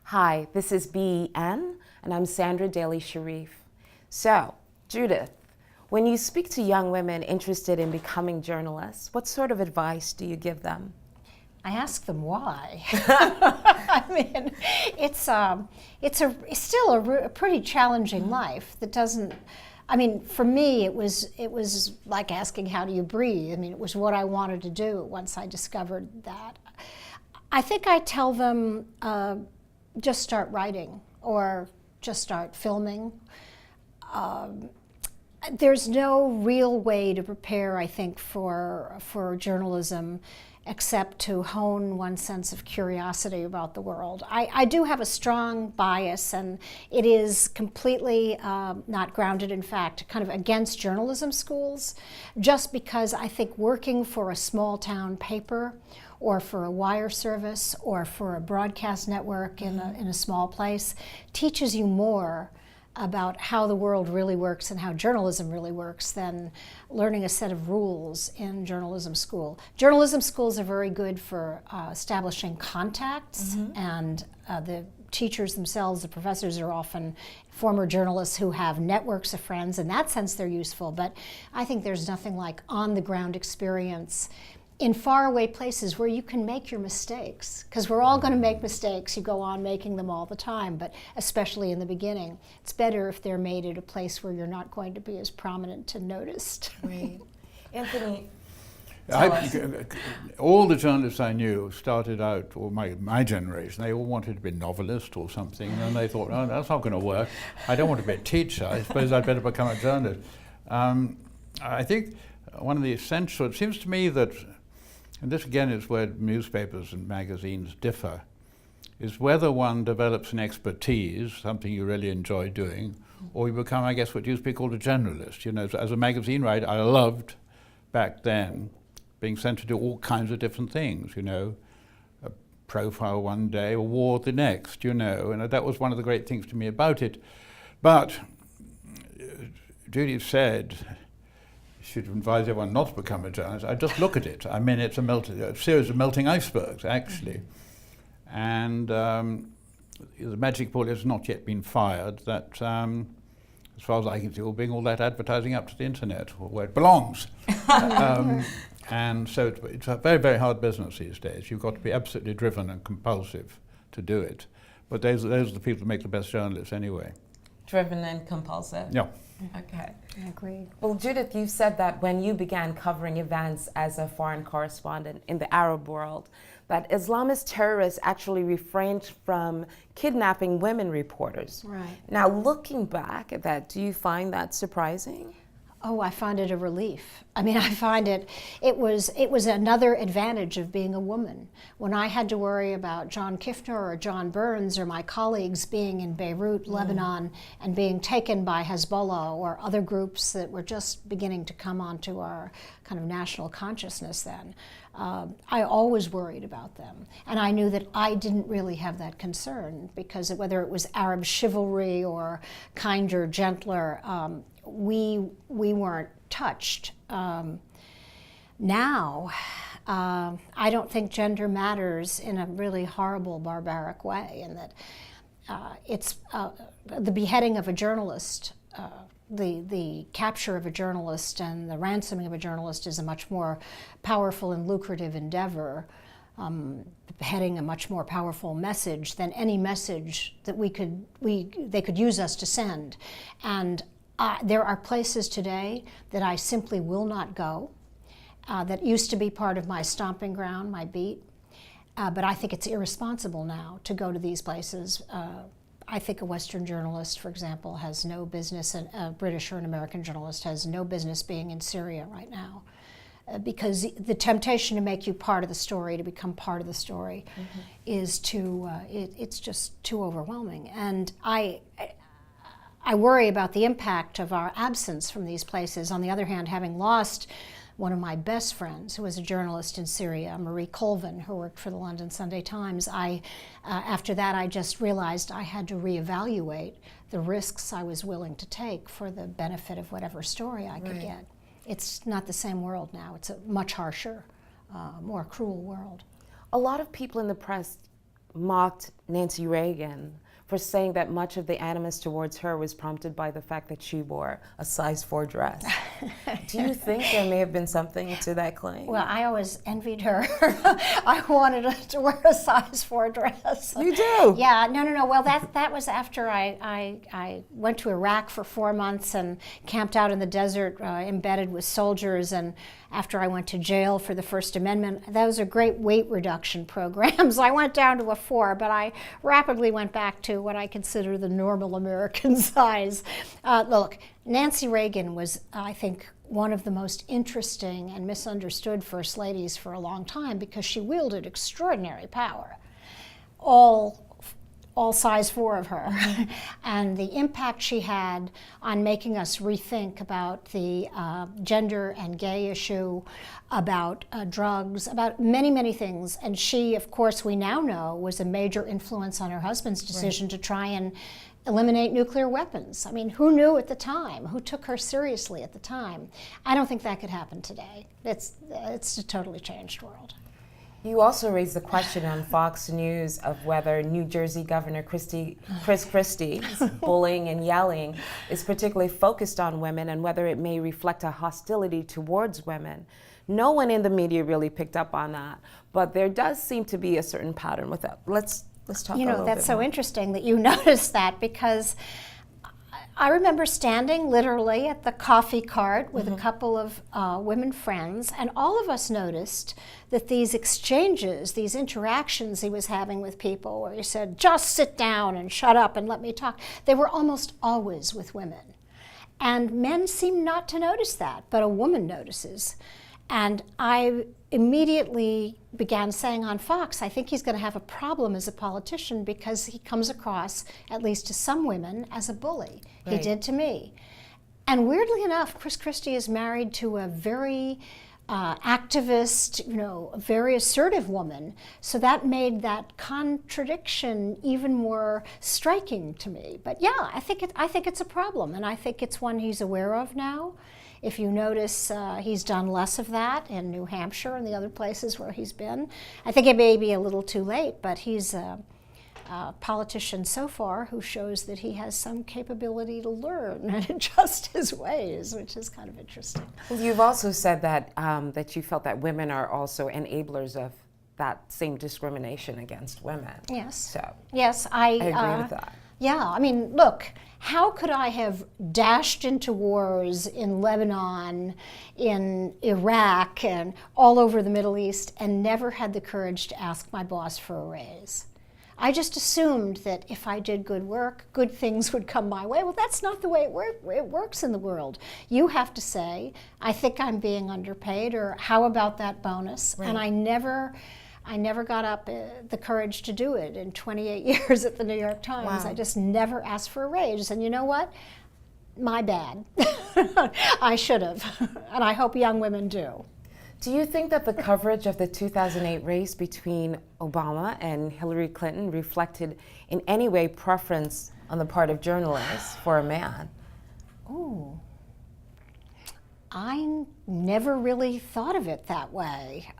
Hi, this is BEN, and I'm Sandra Daly Sharif. So, Judith, when you speak to young women interested in becoming journalists, what sort of advice do you give them? I ask them why. I mean, it's still a pretty challenging life that doesn't. I mean, for me, it was like asking how do you breathe. I mean, it was what I wanted to do once I discovered that. I think I tell them just start writing or just start filming. There's no real way to prepare, I think, for journalism except to hone one's sense of curiosity about the world. I do have a strong bias, and it is completely not grounded in fact, kind of against journalism schools, just because I think working for a small town paper or for a wire service or for a broadcast network in a small place teaches you more about how the world really works and how journalism really works than learning a set of rules in journalism school. Journalism schools are very good for establishing contacts, and the teachers themselves, the professors, are often former journalists who have networks of friends. In that sense, they're useful, but I think there's nothing like on-the-ground experience in faraway places where you can make your mistakes, because we're all going to make mistakes. You go on making them all the time, but especially in the beginning. It's better if they're made at a place where you're not going to be as prominent and noticed. Right. Anthony, all the journalists I knew started out, or my generation, they all wanted to be novelists or something, and then they thought, oh, that's not going to work. I don't want to be a teacher. I suppose I'd better become a journalist. I think one of the essential, it seems to me that, and this again is where newspapers and magazines differ, is whether one develops an expertise, something you really enjoy doing, or you become, I guess, what used to be called a generalist. You know, as a magazine writer, I loved back then being sent to do all kinds of different things, you know, a profile one day, a war the next, you know, and that was one of the great things to me about it. But Judy said, should advise everyone not to become a journalist. I just look at it. I mean, it's a series of melting icebergs, actually. And the magic bullet has not yet been fired that, as far as I can see, will bring all that advertising up to the internet, where it belongs. And so it's a very, very hard business these days. You've got to be absolutely driven and compulsive to do it. But those are the people who make the best journalists anyway. driven and compulsive. Yeah. Okay. I agree. Well, Judith, you said that when you began covering events as a foreign correspondent in the Arab world, that Islamist terrorists actually refrained from kidnapping women reporters. Right. Now, looking back at that, do you find that surprising? Oh, I find it a relief. I mean, I find it was another advantage of being a woman. When I had to worry about John Kiffner or John Burns or my colleagues being in Beirut, Lebanon, and being taken by Hezbollah or other groups that were just beginning to come onto our kind of national consciousness then, I always worried about them. And I knew that I didn't really have that concern because whether it was Arab chivalry or kinder, gentler, we weren't touched. Now, I don't think gender matters in a really horrible, barbaric way, and that it's the beheading of a journalist, the capture of a journalist and the ransoming of a journalist is a much more powerful and lucrative endeavor. Beheading a much more powerful message than any message that they could use us to send. And there are places today that I simply will not go, that used to be part of my stomping ground, my beat, but I think it's irresponsible now to go to these places. I think a Western journalist, for example, has no business, and a British or an American journalist has no business being in Syria right now, because the temptation to make you part of the story, to become part of the story, is it's just too overwhelming. And I worry about the impact of our absence from these places. On the other hand, having lost one of my best friends, who was a journalist in Syria, Marie Colvin, who worked for the London Sunday Times, after that I just realized I had to reevaluate the risks I was willing to take for the benefit of whatever story I could get. It's not the same world now. It's a much harsher, more cruel world. A lot of people in the press mocked Nancy Reagan for saying that much of the animus towards her was prompted by the fact that she wore a size 4 dress. Do you think there may have been something to that claim? Well, I always envied her. I wanted her to wear a size 4 dress. You do? Yeah, no. Well, that was after I went to Iraq for 4 months and camped out in the desert, embedded with soldiers, and after I went to jail for the First Amendment. Those are great weight reduction programs. I went down to a 4, but I rapidly went back to what I consider the normal American size. Look, Nancy Reagan was, I think, one of the most interesting and misunderstood first ladies for a long time because she wielded extraordinary power. All size 4 of her, and the impact she had on making us rethink about the gender and gay issue, about drugs, about many, many things. And she, of course, we now know, was a major influence on her husband's decision to try and eliminate nuclear weapons. I mean, who knew at the time? Who took her seriously at the time? I don't think that could happen today. It's a totally changed world. You also raised the question on Fox News of whether New Jersey Governor Chris Christie's bullying and yelling is particularly focused on women and whether it may reflect a hostility towards women. No one in the media really picked up on that, but there does seem to be a certain pattern with that. Let's talk a little bit That's so more. interesting that you noticed that, because I remember standing literally at the coffee cart with a couple of women friends, and all of us noticed that these exchanges, these interactions he was having with people where he said, just sit down and shut up and let me talk, they were almost always with women. And men seem not to notice that, but a woman notices. And I immediately began saying on Fox, I think he's going to have a problem as a politician because he comes across, at least to some women, as a bully. He Right. did to me. And weirdly enough, Chris Christie is married to a very activist, a very assertive woman. So that made that contradiction even more striking to me. But yeah, I think it's a problem, and I think it's one he's aware of now. If you notice, he's done less of that in New Hampshire and the other places where he's been. I think it may be a little too late, but he's a politician so far who shows that he has some capability to learn and adjust his ways, which is kind of interesting. Well, you've also said that that you felt that women are also enablers of that same discrimination against women. Yes. So Yes, I agree with that. Yeah, I mean, look, how could I have dashed into wars in Lebanon, in Iraq, and all over the Middle East and never had the courage to ask my boss for a raise? I just assumed that if I did good work, good things would come my way. Well, that's not the way it works in the world. You have to say, I think I'm being underpaid, or how about that bonus? Right. And I never got up the courage to do it in 28 years at the New York Times. Wow. I just never asked for a raise. And you know what? My bad. I should have. And I hope young women do. Do you think that the coverage of the 2008 race between Obama and Hillary Clinton reflected in any way preference on the part of journalists for a man? Ooh. I never really thought of it that way.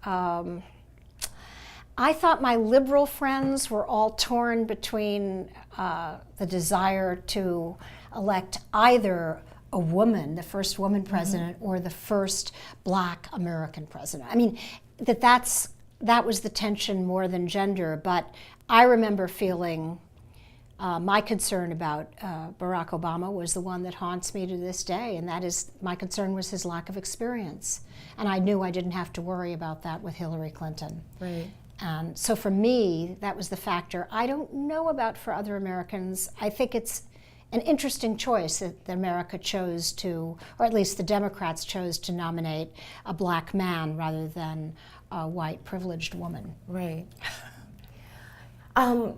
I thought my liberal friends were all torn between the desire to elect either a woman, the first woman president, or the first Black American president. I mean, that was the tension more than gender, but I remember feeling my concern about Barack Obama was the one that haunts me to this day, and that is, my concern was his lack of experience. And I knew I didn't have to worry about that with Hillary Clinton. Right. And so for me, that was the factor. I don't know about for other Americans. I think it's an interesting choice that America chose to, or at least the Democrats chose to nominate a Black man rather than a white privileged woman. Right. I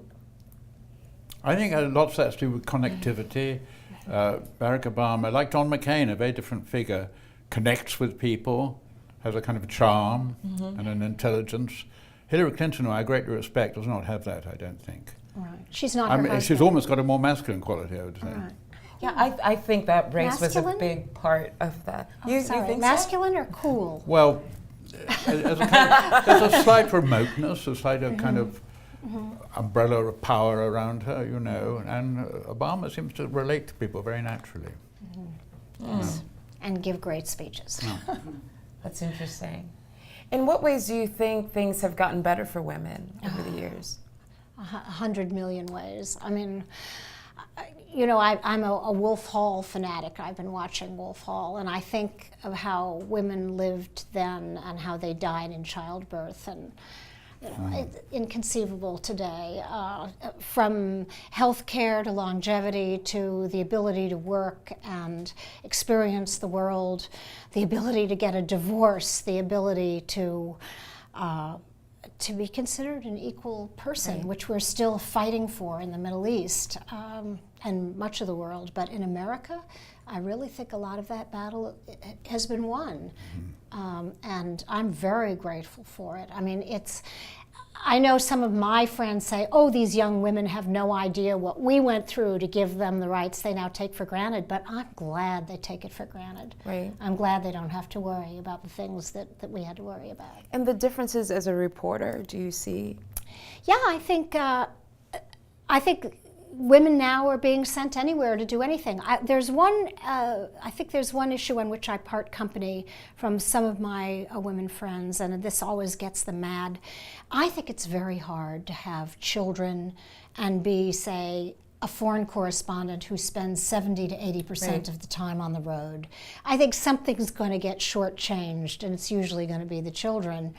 think lots of that's to do with connectivity. Barack Obama, like John McCain, a very different figure, connects with people, has a kind of charm and an intelligence. Hillary Clinton, who I greatly respect, does not have that, I don't think. Right. She's not I her mean, she's husband. almost got a more masculine quality, I would say. Right. Yeah, I think that race was a Masculine? big part of that. Oh, You sorry. think Masculine or cool? Well, as a kind of, there's a slight remoteness, a slight kind of umbrella of power around her, you know, and Obama seems to relate to people very naturally. And give great speeches. That's interesting. In what ways do you think things have gotten better for women over the years? 100 million ways. I mean, you know, I'm a Wolf Hall fanatic. I've been watching Wolf Hall, and I think of how women lived then and how they died in childbirth, and you know, it's inconceivable today. From health care to longevity to the ability to work and experience the world, the ability to get a divorce, the ability to be considered an equal person, which we're still fighting for in the Middle East and much of the world. But in America, I really think a lot of that battle has been won. And I'm very grateful for it. I mean, I know some of my friends say, oh, these young women have no idea what we went through to give them the rights they now take for granted, but I'm glad they take it for granted. Right. I'm glad they don't have to worry about the things that we had to worry about. And the differences as a reporter, do you see? Yeah, I think women now are being sent anywhere to do anything. I think there's one issue on which I part company from some of my women friends, and this always gets them mad. I think it's very hard to have children and be, say, a foreign correspondent who spends 70 to 80% of the time on the road. I think something's going to get shortchanged, and it's usually going to be the children.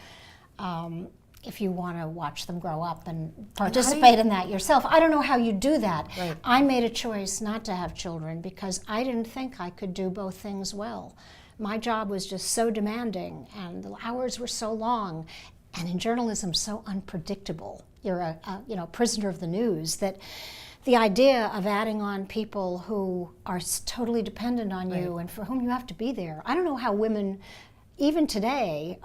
If you want to watch them grow up and participate in that yourself. I don't know how you do that. Right. I made a choice not to have children because I didn't think I could do both things well. My job was just so demanding, and the hours were so long, and in journalism, so unpredictable. You're a prisoner of the news, that the idea of adding on people who are totally dependent on you and for whom you have to be there. I don't know how women, even today,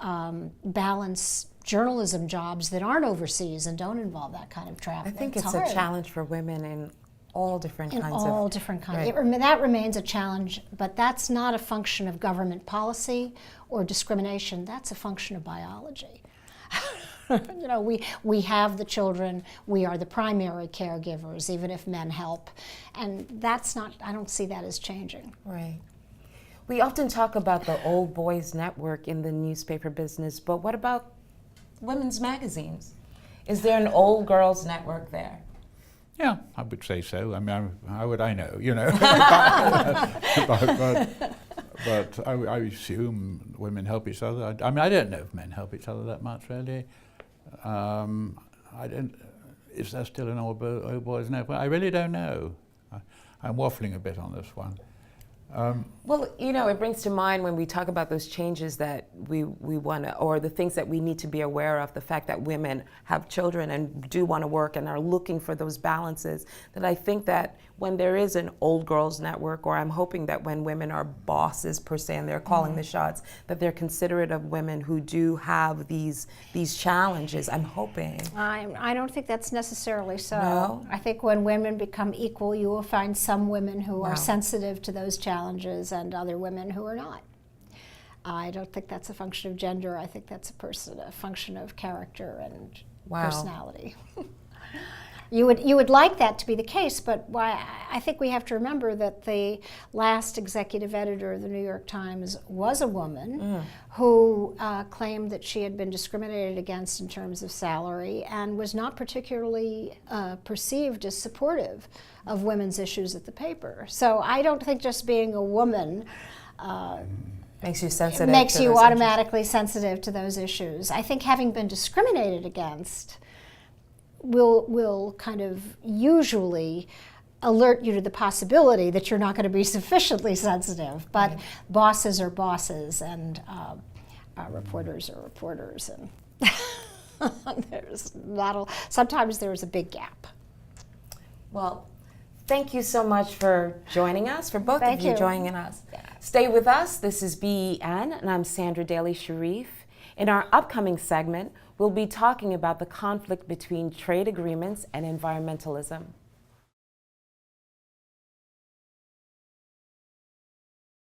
balance journalism jobs that aren't overseas and don't involve that kind of travel. I think it's hard. a challenge for women in all different kinds of... In all different kinds. Right. That remains a challenge, but that's not a function of government policy or discrimination. That's a function of biology. You know, we have the children, we are the primary caregivers, even if men help. And that's not, I don't see that as changing. Right. We often talk about the old boys network in the newspaper business, but what about women's magazines? Is there an old girls network there? Yeah, I would say so. I mean, how would I know, you know? but I assume women help each other. I mean, I don't know if men help each other that much, really. Is there still an old boys network? I really don't know. I'm waffling a bit on this one. Well, you know, it brings to mind when we talk about those changes that we want to, or the things that we need to be aware of, the fact that women have children and do want to work and are looking for those balances, that I think that when there is an old girls network, or I'm hoping that when women are bosses per se and they're calling the shots, that they're considerate of women who do have these challenges. I'm hoping. I don't think that's necessarily so. No? I think when women become equal, you will find some women who are sensitive to those challenges and other women who are not. I don't think that's a function of gender. I think that's a function of character and personality. You would like that to be the case, but I think we have to remember that the last executive editor of the New York Times was a woman who claimed that she had been discriminated against in terms of salary and was not particularly perceived as supportive of women's issues at the paper. So I don't think just being a woman makes you sensitive. Makes you automatically sensitive to those issues. I think having been discriminated against will kind of usually alert you to the possibility that you're not going to be sufficiently sensitive. But bosses are bosses, and reporters are reporters, and sometimes there's a big gap. Well, thank you so much for joining us, for both of you joining us. Stay with us. This is BEN, and I'm Sandra Daly Sharif. In our upcoming segment, we'll be talking about the conflict between trade agreements and environmentalism.